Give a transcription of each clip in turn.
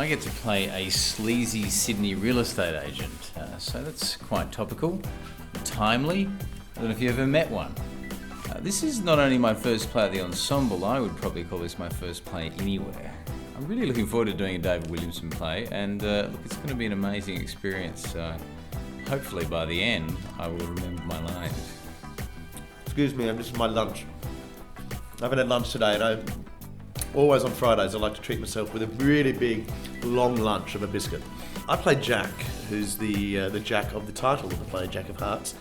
I get to play a sleazy Sydney real estate agent, so that's quite topical, timely. I don't know if you ever met one. This is not only my first play at the Ensemble, I would probably call this my first play anywhere. I'm really looking forward to doing a David Williamson play, and look, it's going to be an amazing experience. Hopefully by the end, I will remember my lines. Excuse me, I'm just my lunch. I haven't had lunch today, and always on Fridays I like to treat myself with a really big, long lunch of a biscuit. I play Jack, who's the Jack of the title of the play, Jack of Hearts.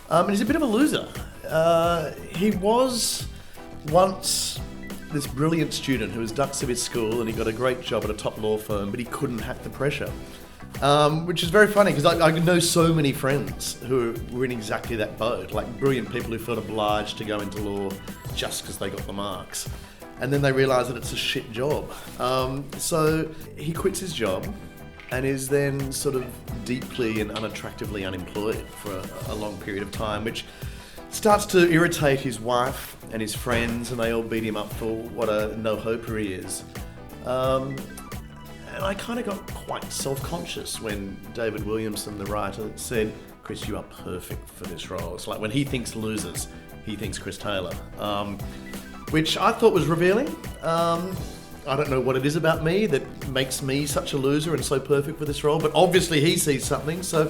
And he's a bit of a loser. He was once this brilliant student who was ducks of his school, and he got a great job at a top law firm, but he couldn't hack the pressure. Which is very funny, because I know so many friends who were in exactly that boat, like brilliant people who felt obliged to go into law just because they got the marks. And then they realise that it's a shit job. So he quits his job and is then sort of deeply and unattractively unemployed for a long period of time, which starts to irritate his wife and his friends, and they all beat him up for what a no-hoper he is. And I kind of got quite self-conscious when David Williamson, the writer, said, "Chris, you are perfect for this role." It's like when he thinks losers, he thinks Chris Taylor, which I thought was revealing. I don't know what it is about me that makes me such a loser and so perfect for this role, but obviously he sees something, so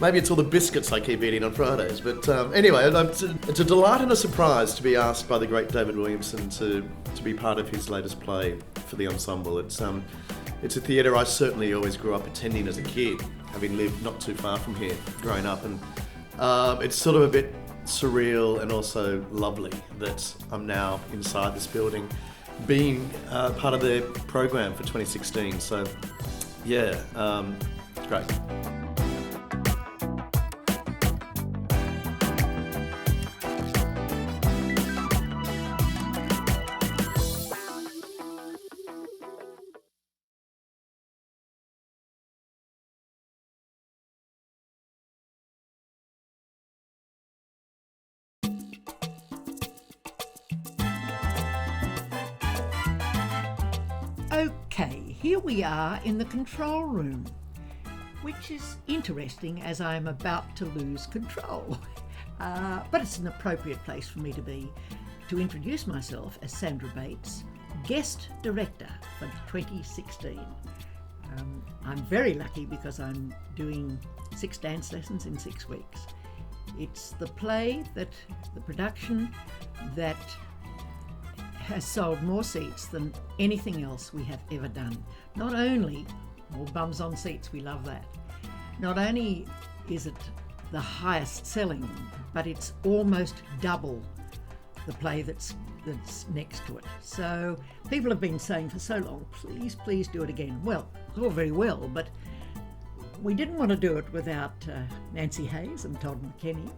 maybe it's all the biscuits I keep eating on Fridays. But anyway, it's a delight and a surprise to be asked by the great David Williamson to be part of his latest play for the Ensemble. It's a theatre I certainly always grew up attending as a kid, having lived not too far from here growing up, and it's sort of a bit surreal and also lovely that I'm now inside this building being part of their program for 2016. So yeah, it's great. Okay, here we are in the control room, which is interesting as I am about to lose control. But it's an appropriate place for me to be, to introduce myself as Sandra Bates, guest director for 2016. I'm very lucky because I'm doing 6 dance lessons in 6 weeks. It's the production that has sold more seats than anything else we have ever done. Not only, more bums on seats, we love that. Not only is it the highest selling, but it's almost double the play that's next to it. So people have been saying for so long, please do it again. Well, it's all very well, but we didn't want to do it without Nancy Hayes and Todd McKenney,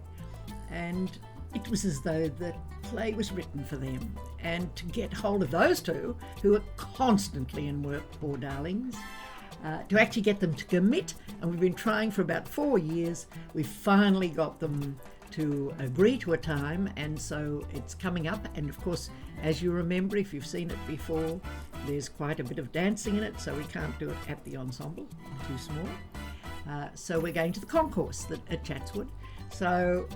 and it was as though the play was written for them. And to get hold of those two, who are constantly in work, poor darlings, to actually get them to commit, and we've been trying for about 4 years, we finally got them to agree to a time, and so it's coming up. And of course, as you remember, if you've seen it before, there's quite a bit of dancing in it, so we can't do it at the Ensemble, too small. So we're going to the concourse at Chatswood. So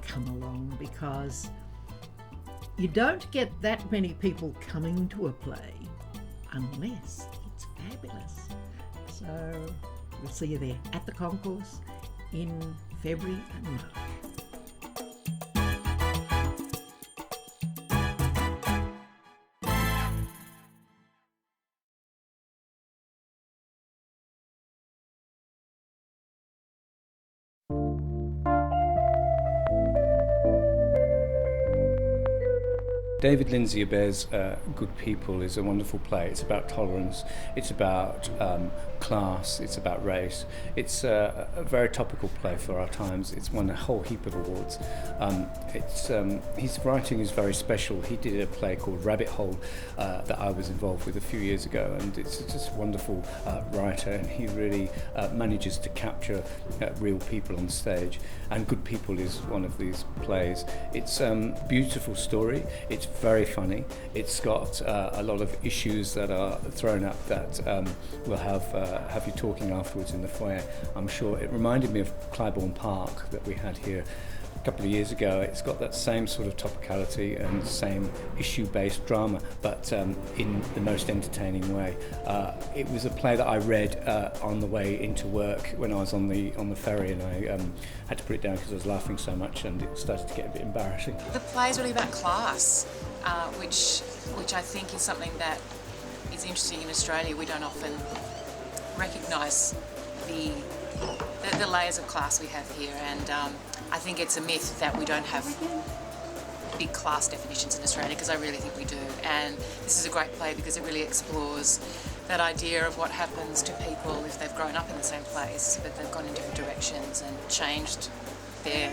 come along, because you don't get that many people coming to a play unless it's fabulous. So we'll see you there at the concourse in February and March. David Lindsay Abair's Good People is a wonderful play. It's about tolerance, it's about class, it's about race. It's a very topical play for our times. It's won a whole heap of awards. His writing is very special. He did a play called Rabbit Hole that I was involved with a few years ago, and it's just a wonderful writer, and he really manages to capture real people on stage. And Good People is one of these plays. It's a beautiful story. It's very funny. It's got a lot of issues that are thrown up that will have you talking afterwards in the foyer. I'm sure it reminded me of Clybourne Park that we had here a couple of years ago. It's got that same sort of topicality and same issue-based drama, but in the most entertaining way. It was a play that I read on the way into work when I was on the ferry, and I had to put it down because I was laughing so much, and it started to get a bit embarrassing. The play is really about class, which I think is something that is interesting in Australia. We don't often recognise the layers of class we have here, and I think it's a myth that we don't have big class definitions in Australia, because I really think we do. And this is a great play because it really explores that idea of what happens to people if they've grown up in the same place but they've gone in different directions and changed their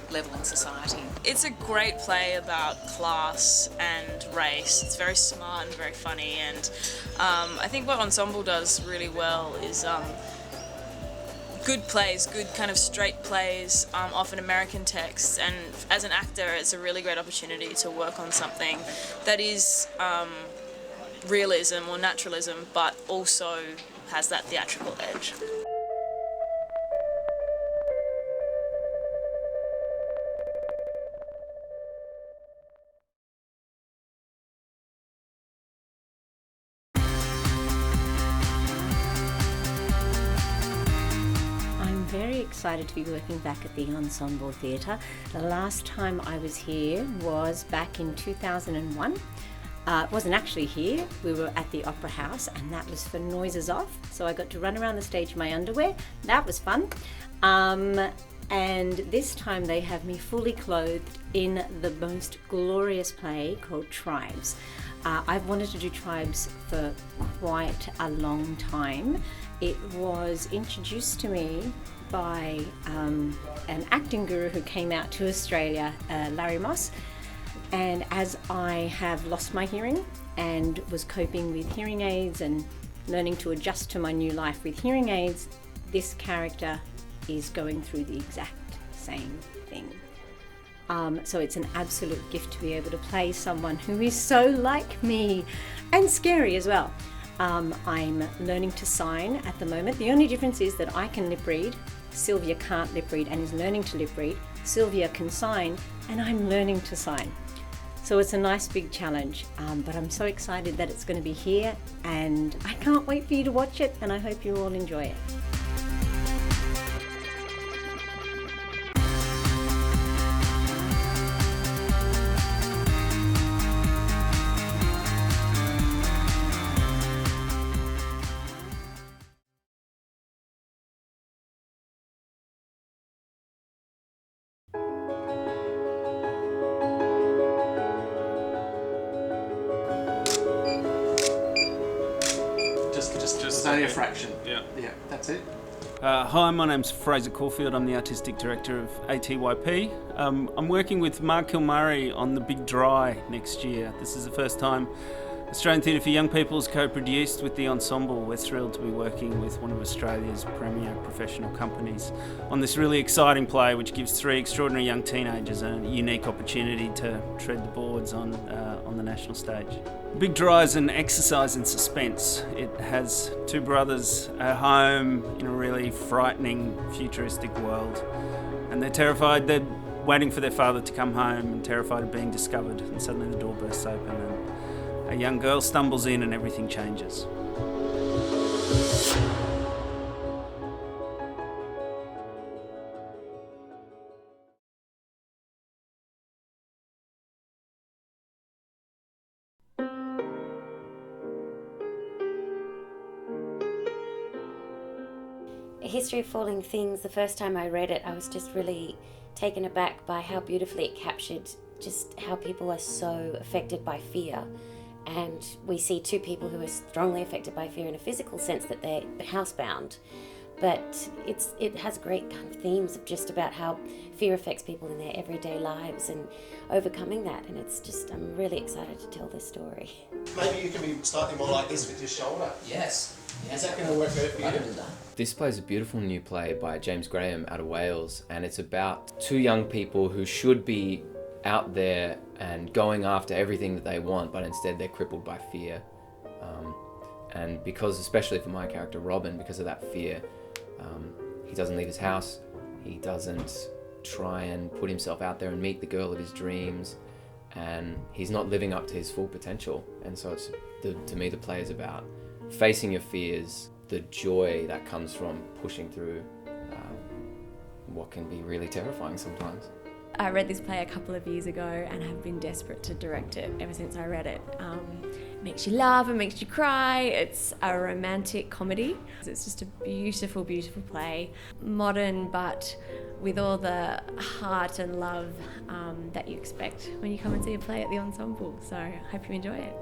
level in society. It's a great play about class and race. It's very smart and very funny, and I think what Ensemble does really well is good plays, good kind of straight plays, often American texts, and as an actor it's a really great opportunity to work on something that is realism or naturalism but also has that theatrical edge. Very excited to be working back at the Ensemble Theatre. The last time I was here was back in 2001. It wasn't actually here, we were at the Opera House, and that was for Noises Off, so I got to run around the stage in my underwear. That was fun. And this time they have me fully clothed in the most glorious play called Tribes. I've wanted to do Tribes for quite a long time. It was introduced to me by an acting guru who came out to Australia, Larry Moss, and as I have lost my hearing and was coping with hearing aids and learning to adjust to my new life with hearing aids, this character is going through the exact same thing. So it's an absolute gift to be able to play someone who is so like me and scary as well. I'm learning to sign at the moment. The only difference is that I can lip read. Sylvia can't lip read and is learning to lip read. Sylvia can sign and I'm learning to sign. So it's a nice big challenge, but I'm so excited that it's going to be here, and I can't wait for you to watch it, and I hope you all enjoy it. Just only a fraction. Yeah, that's it. Hi, my name's Fraser Caulfield. I'm the Artistic Director of ATYP. I'm working with Mark Kilmurray on The Big Dry next year. This is the first time Australian Theatre for Young People is co-produced with the Ensemble. We're thrilled to be working with one of Australia's premier professional companies on this really exciting play, which gives three extraordinary young teenagers a unique opportunity to tread the boards on the national stage. Big Dry is an exercise in suspense. It has two brothers at home in a really frightening, futuristic world, and they're terrified. They're waiting for their father to come home and terrified of being discovered, and suddenly the door bursts open and a young girl stumbles in and everything changes. A History of Falling Things, the first time I read it, I was just really taken aback by how beautifully it captured just how people are so affected by fear. And we see two people who are strongly affected by fear in a physical sense, that they're housebound. But it has great kind of themes of just about how fear affects people in their everyday lives and overcoming that. And it's just, I'm really excited to tell this story. Maybe you can be slightly more like this with your shoulder. Yes. Is that going to work better for you? This play is a beautiful new play by James Graham out of Wales, and it's about two young people who should be out there and going after everything that they want, but instead they're crippled by fear. And because, especially for my character Robin, because of that fear, he doesn't leave his house, he doesn't try and put himself out there and meet the girl of his dreams, and he's not living up to his full potential. And so it's, to me, the play is about facing your fears, the joy that comes from pushing through what can be really terrifying sometimes. I read this play a couple of years ago and have been desperate to direct it ever since I read it. It makes you laugh, it makes you cry. It's a romantic comedy. It's just a beautiful, beautiful play. Modern, but with all the heart and love that you expect when you come and see a play at the Ensemble. So I hope you enjoy it.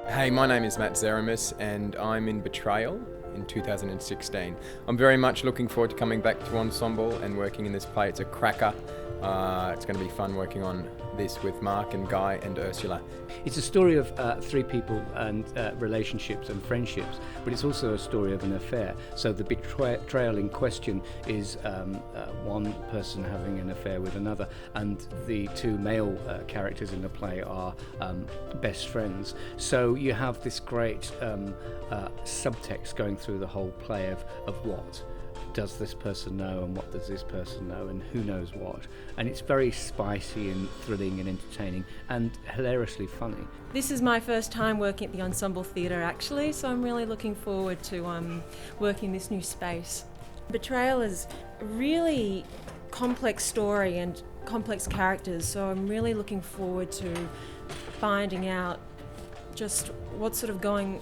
Hey, my name is Matt Zeramis and I'm in Betrayal in 2016. I'm very much looking forward to coming back to Ensemble and working in this play. It's a cracker. It's going to be fun working on this with Mark and Guy and Ursula. It's a story of three people and relationships and friendships, but it's also a story of an affair. So the betrayal in question is one person having an affair with another, and the two male characters in the play are best friends. So you have this great subtext going through the whole play of what does this person know and what does this person know and who knows what. And it's very spicy and thrilling and entertaining and hilariously funny. This is my first time working at the Ensemble Theatre actually, so I'm really looking forward to working this new space. Betrayal is a really complex story and complex characters, so I'm really looking forward to finding out just what's sort of going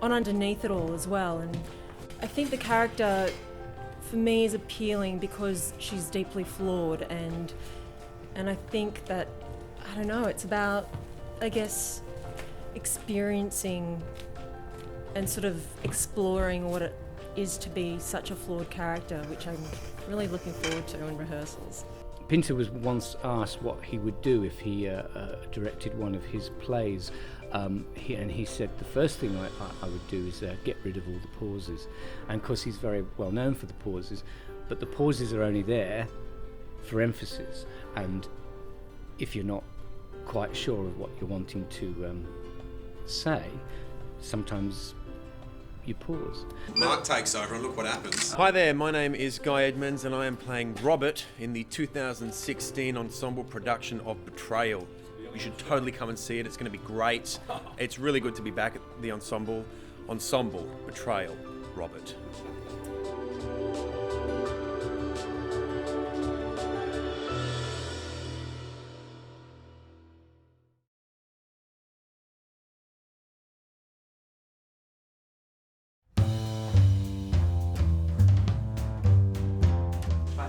on underneath it all as well. And I think the character for me is appealing because she's deeply flawed, and I think that, I don't know, it's about, I guess, experiencing and sort of exploring what it is to be such a flawed character, which I'm really looking forward to in rehearsals. Pinter was once asked what he would do if he directed one of his plays. He said the first thing I would do is get rid of all the pauses. And of course he's very well known for the pauses, but the pauses are only there for emphasis, and if you're not quite sure of what you're wanting to say, sometimes you pause. Mark takes over and look what happens. Hi there, my name is Guy Edmonds and I am playing Robert in the 2016 Ensemble production of Betrayal. You should totally come and see it. It's going to be great. It's really good to be back at the Ensemble. Betrayal, Robert.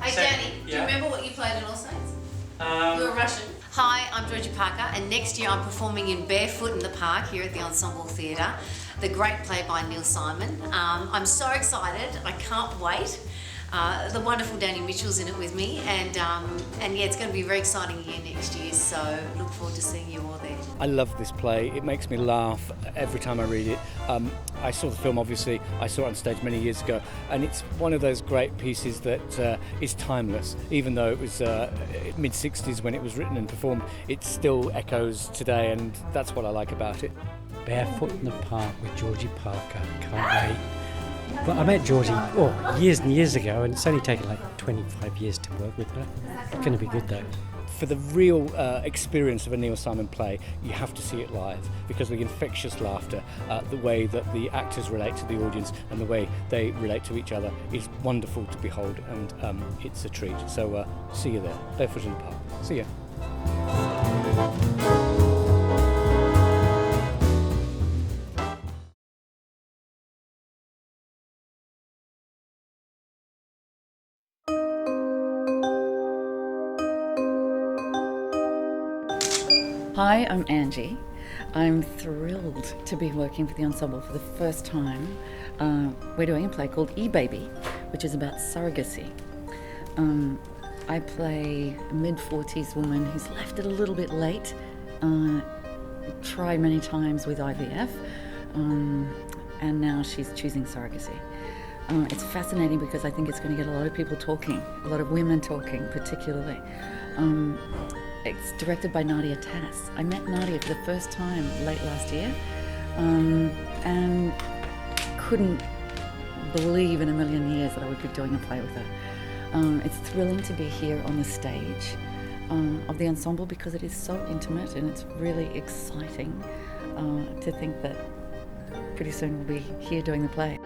Hey Danny, do you remember what you played in All Saints? You were Russian. Hi, I'm Georgie Parker, and next year I'm performing in Barefoot in the Park here at the Ensemble Theatre, the great play by Neil Simon. I'm so excited, I can't wait. The wonderful Danny Mitchell's in it with me, and yeah, it's going to be a very exciting year next year, so look forward to seeing you all there. I love this play. It makes me laugh every time I read it. I saw the film, obviously. I saw it on stage many years ago, and it's one of those great pieces that is timeless. Even though it was mid-60s when it was written and performed, it still echoes today, and that's what I like about it. Barefoot in the Park with Georgie Parker. Can't wait. But I met Georgie years and years ago, and it's only taken like 25 years to work with her. It's going to be good though. For the real experience of a Neil Simon play, you have to see it live, because the infectious laughter, the way that the actors relate to the audience and the way they relate to each other is wonderful to behold, and it's a treat. So see you there, Barefoot in the Park. See ya. Hi, I'm Angie. I'm thrilled to be working for the Ensemble for the first time. We're doing a play called E-Baby, which is about surrogacy. I play a mid-40s woman who's left it a little bit late, tried many times with IVF, and now she's choosing surrogacy. It's fascinating because I think it's going to get a lot of people talking, a lot of women talking particularly. It's directed by Nadia Tass. I met Nadia for the first time late last year, and couldn't believe in a million years that I would be doing a play with her. It's thrilling to be here on the stage of the ensemble because it is so intimate, and it's really exciting to think that pretty soon we'll be here doing the play.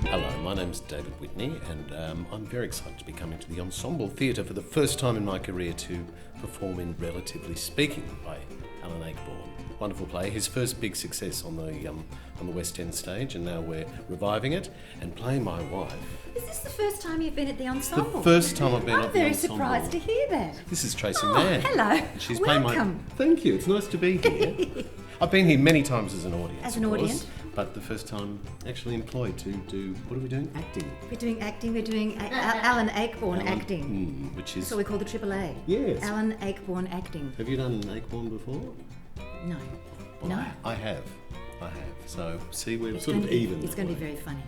Hello, my name's David Whitney, and I'm very excited to be coming to the Ensemble Theatre for the first time in my career to perform in Relatively Speaking by Alan Ayckbourn. Wonderful play, his first big success on the West End stage, and now we're reviving it and playing my wife. Is this the first time you've been at the ensemble? The first time I've been at the I'm ensemble. very surprised to hear that. This is Tracy Mann. Hello. And she's playing Welcome. Thank you, it's nice to be here. I've been here many times as an audience. As an of course, audience. but the first time actually employed to do, what are we doing? Acting. We're doing acting. We're doing Alan Ayckbourn Alan, acting. which is... That's what we call the AAA. Yes. Alan Ayckbourn acting. Have you done Ayckbourn before? No. Well, No. I have. So, see, we're It's sort going of to be- even. It's that going to be way. very funny.